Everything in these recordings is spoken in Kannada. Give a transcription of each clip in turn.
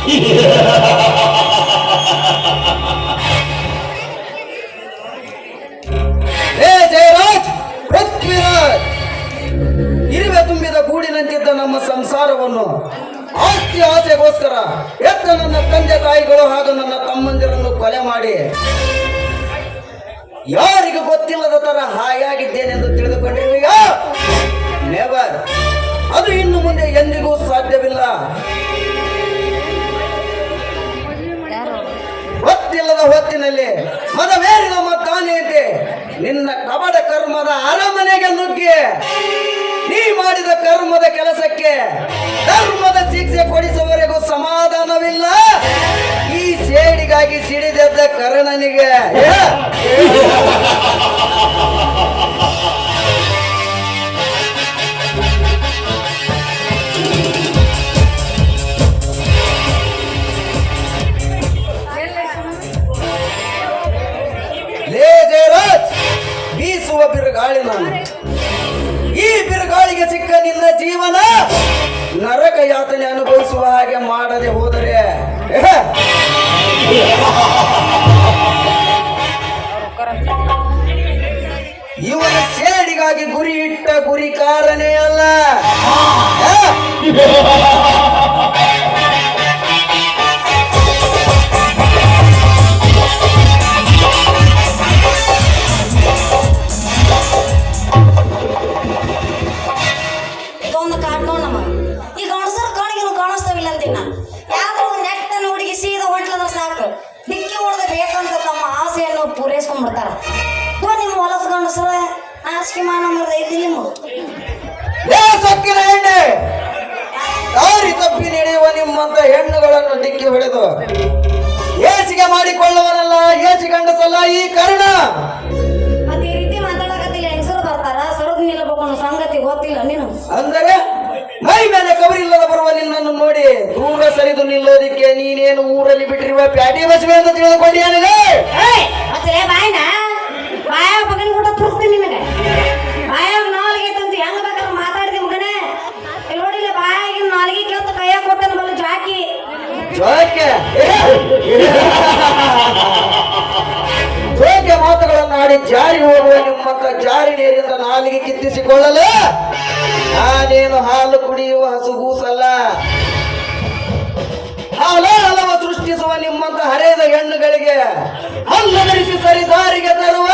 ಹೇ ಜಯರಾಜ್, ಪೃಥ್ವಿರಾಜ್, ಇರುವೆ ತುಂಬಿದ ಗೂಡಿನಂತಿದ್ದ ನಮ್ಮ ಸಂಸಾರವನ್ನು ಆಸ್ತಿ ಆಸೆಗೋಸ್ಕರ ಎತ್ತ ನನ್ನ ತಂದೆ ತಾಯಿಗಳು ಹಾಗೂ ನನ್ನ ತಮ್ಮಂದಿರನ್ನು ಕೊಲೆ ಮಾಡಿ ಯಾರಿಗೂ ಗೊತ್ತಿಲ್ಲದ ತರ ಹಾಯಾಗಿದ್ದೇನೆಂದು ತಿಳಿದುಕೊಂಡಿರುವೆಯಾ? ನೆವರ್. ಅದು ಇನ್ನು ಮುಂದೆ ಎಂದಿಗೂ ಸಾಧ್ಯವಿಲ್ಲ. ಗೊತ್ತಿಲ್ಲದ ಹೊತ್ತಿನಲ್ಲಿ ಮದವೇರಿದ ಮತ್ತಾನೆಯಂತೆ ನಿನ್ನ ಕಪಟ ಕರ್ಮದ ಅರಮನೆಗೆ ನುಗ್ಗಿ ನೀ ಮಾಡಿದ ಕರ್ಮದ ಕೆಲಸಕ್ಕೆ ಧರ್ಮದ ಶಿಕ್ಷೆ ಕೊಡಿಸುವವರೆಗೂ ಸಮಾಧಾನವಿಲ್ಲ. ಈ ಸೇಡಿಗಾಗಿ ಸಿಡಿದೆದ್ದ ಕರ್ಣನಿಗೆ ಬೀಸುವ ಬಿರುಗಾಳಿ ನಾನು. ಈ ಬಿರುಗಾಳಿಗೆ ಸಿಕ್ಕ ನಿನ್ನ ಜೀವನ ನರಕ ಯಾತನೆ ಅನುಭವಿಸುವ ಹಾಗೆ ಮಾಡದೆ ಹೋದರೆ ಇವನ ಸೇಡಿಗಾಗಿ ಗುರಿ ಇಟ್ಟ ಗುರಿಕಾರನೇ ಅಲ್ಲ. ಪೂರೈಸ್ಕೊಂಡ್ಬಿಡ್ತಾರ. ನಿಮ್ಮ ಹೊಲಸ ಗಂಡಸರ ನಾಚಿಕೆ ಮಾನ ಮರ್ದೈತಿ ಸೊಕ್ಕಿನ ಎಣ್ಣೆ ದಾರಿ ತಪ್ಪಿ ನಡೆಯುವ ನಿಮ್ಮಂತ ಹೆಣ್ಣುಗಳನ್ನು ಡಿಕ್ಕಿ ಹೊಡೆದು ಏಸಿಗೆ ಮಾಡಿಕೊಳ್ಳುವನಲ್ಲ, ಏಸಿ ಗಂಡಸಲ್ಲ ಈ ಕರ್ಣ. ಮತ್ತೆ ಈ ರೀತಿ ಮಾತಾಡಕತ್ತಿಲ್ಲ, ಹೆಂಗಸರು ಬರ್ತಾರ, ಸರದ್ ನಿಲ್ಲಬೇಕು ಅನ್ನೋ ಸಂಗತಿ ಗೊತ್ತಿಲ್ಲ ನೀನು. ಅಂದರೆ ಮೈ ಮೇಲೆ ಕವರಿಲ್ಲದ ಬರುವ ನಿನ್ನನ್ನು ನೋಡಿ ದೂರ ಸರಿದು ನಿಲ್ಲೋದಿಕ್ಕೆ ನೀನೇನು ಊರಲ್ಲಿ ಬಿಟ್ಟಿರುವ ಪ್ಯಾಟಿ ಬಸವೆ ಅಂತ ತಿಳಿದುಕೊಂಡಿ ನನಗೆ. ಬಾಯನ ಬಾಯಾಗ ಬಗನ್ ಕೂಡ ತುರ್ತೀನಿ ನಿನಗೆ. ಬಾಯಾಗ ನಾಲ್ಗೆ ಐತಂತ ಹೆಂಗ ಬೇಕಾದ್ರೆ ಮಾತಾಡಿದೆ ಮಗನೇ. ನೋಡಿಲ್ಲ ಬಾಯಾಗಿನ ನಾಲ್ಗೆ ಕೇಳ್ತ ಕೈಯಾಗ ಕೊಟ್ಟನ ಬಲ್ಲ ಜಾಕಿ ಜೋಕೆ ಮಾತುಗಳನ್ನು ಆಡಿ ಜಾರಿ ಹೋಗುವ ನಿಮ್ಮಂತ ಜಾರಿ ನೀರಿಂದ ನಾಲಿಗೆ ಕಿತ್ತಿಸಿಕೊಳ್ಳಲು ನಾನೇನು ಹಾಲು ಕುಡಿಯುವ ಹಸುಗೂಸಲ್ಲ. ಹಲವ ಸೃಷ್ಟಿಸುವ ನಿಮ್ಮಂತ ಹರಿದ ಹೆಣ್ಣುಗಳಿಗೆ ಹಲ್ಲು ಧರಿಸಿ ಸರಿದಾರಿಗೆ ತರುವ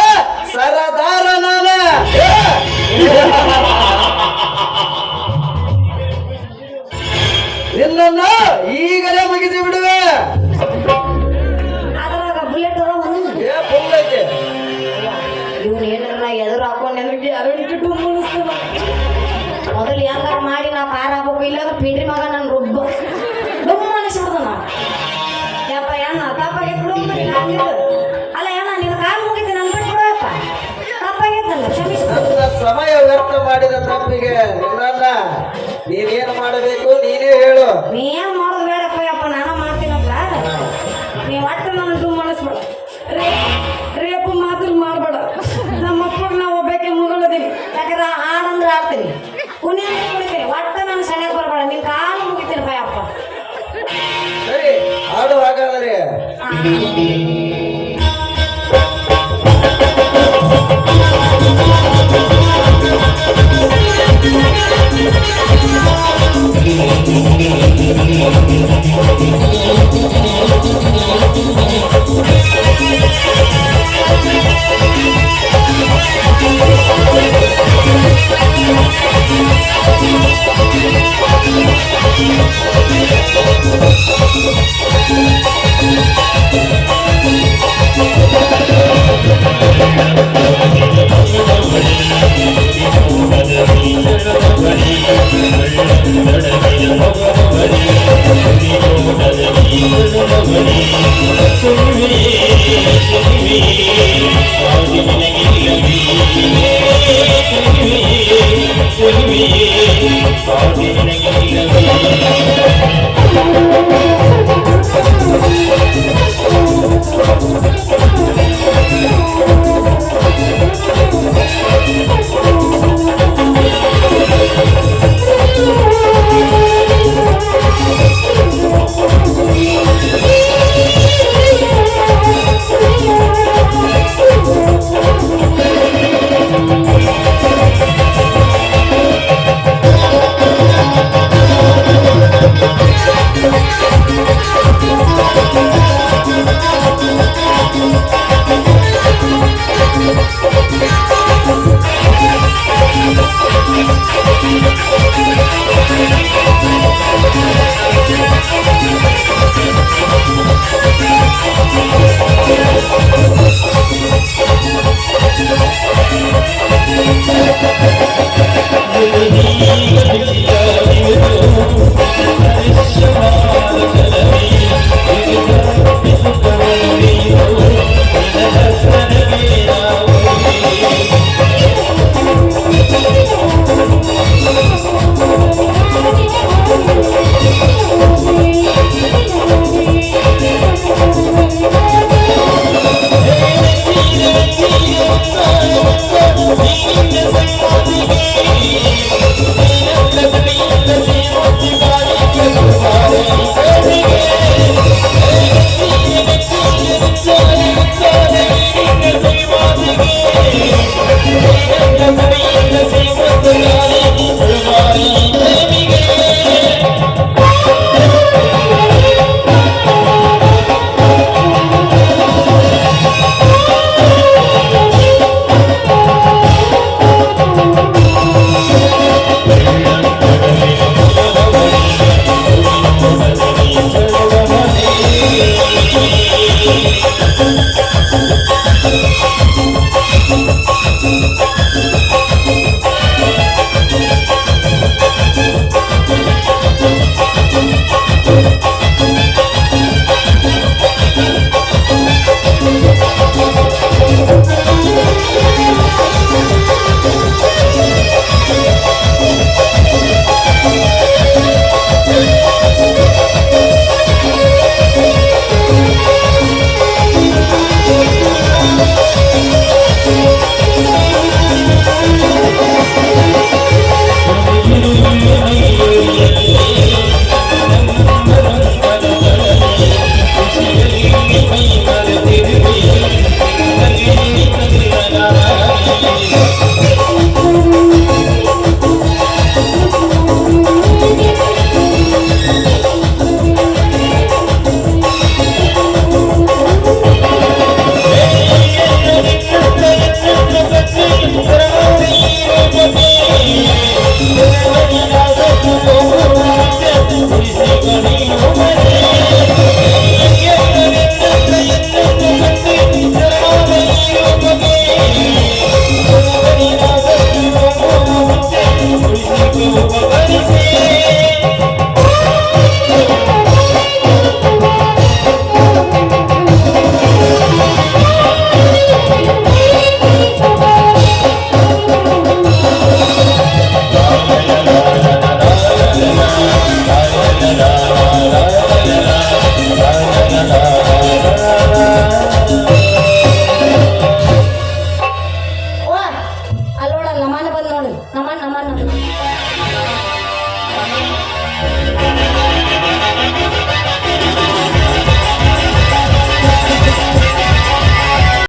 ಸರದಾರ ನಾನ. ನಿನ್ನ ಈಗಲೇ ಮುಗಿಸಿ ಬಿಡುವೆ. ಅದ್ರಾಗ ಬುಲೆಟ್ ಫುಲ್ ಐತೆ. ಇವ್ರು ಏನಾರ ಎದುರು ಹಾಕೊಂಡು ಮೊದಲು ಹೆಂಗಾರ ಮಾಡಿ ನಾ ಪಾರ ಹಾಕ್ಬೇಕು, ಇಲ್ಲಾಂದ್ರೆ ಪಿಂಡ್ರಿ ಮಗ ನನ್ನ ರುಬ್ಬ ಡುಮ್ಮ ಅನಿಸ್ಬಿಡ್ದು ನಾ. ಯಪ್ಪ ಎಣ್ಣ ತಪ್ಪಾಗೈತೆ ಡುಮ್ಮ ಅಲ್ಲ ಎಣ್ಣ ನಿನ್ನ ಕಾಲು ಮುಗಿತಿ ನನ್ನ ಬಿಟ್ಟು ಬಿಡಪ್ಪ, ತಪ್ಪಾಗೈತಲ್ಲ ಕ್ಷಮಿಸ. ಸಮಯ ವ್ಯರ್ಥ ಮಾಡಿದ ತಪ್ಪಿಗೆ ನಿನ್ನ ನೀನೇನು ಮಾಡಬೇಕು ನೀನೇ ಹೇಳು. ನೀನ್ ಮಾಡೋದು ಬೇಡಪ್ಪ ಯಪ್ಪ, ನಾನು ಮಾಡ್ತೀನಪ್ಪ. ನೀವು ಒಟ್ಟು ನನ್ನ ಡುಮ್ಮ ಅನಿಸ್ಬೇಡ, ರೇಪು ಮಾತಲ್ಲಿ ಮಾಡಬೇಡ. ನಮ್ಮ ಅಪ್ಪಗೆ ನಾವು ಒಬ್ಬಕ್ಕೆ ಮುಗಳದೀವಿ, ಯಾಕಂದ್ರೆ ಹಾಡಂದ್ರೆ ಆಡ್ತೀನಿ, ಪುಣ್ಯ ಕುಡಿತೀನಿ. ಒಟ್ಟು ನಾನು ಸಣ್ಣ ಬರಬೇಡ, ನಿನ್ ಕಾಲು ಮುಗಿತೀನಿ ಪಯಪ್ಪ. ಸರಿ ಹಾಡು ಹಾಗಾದರೆ. Sorry,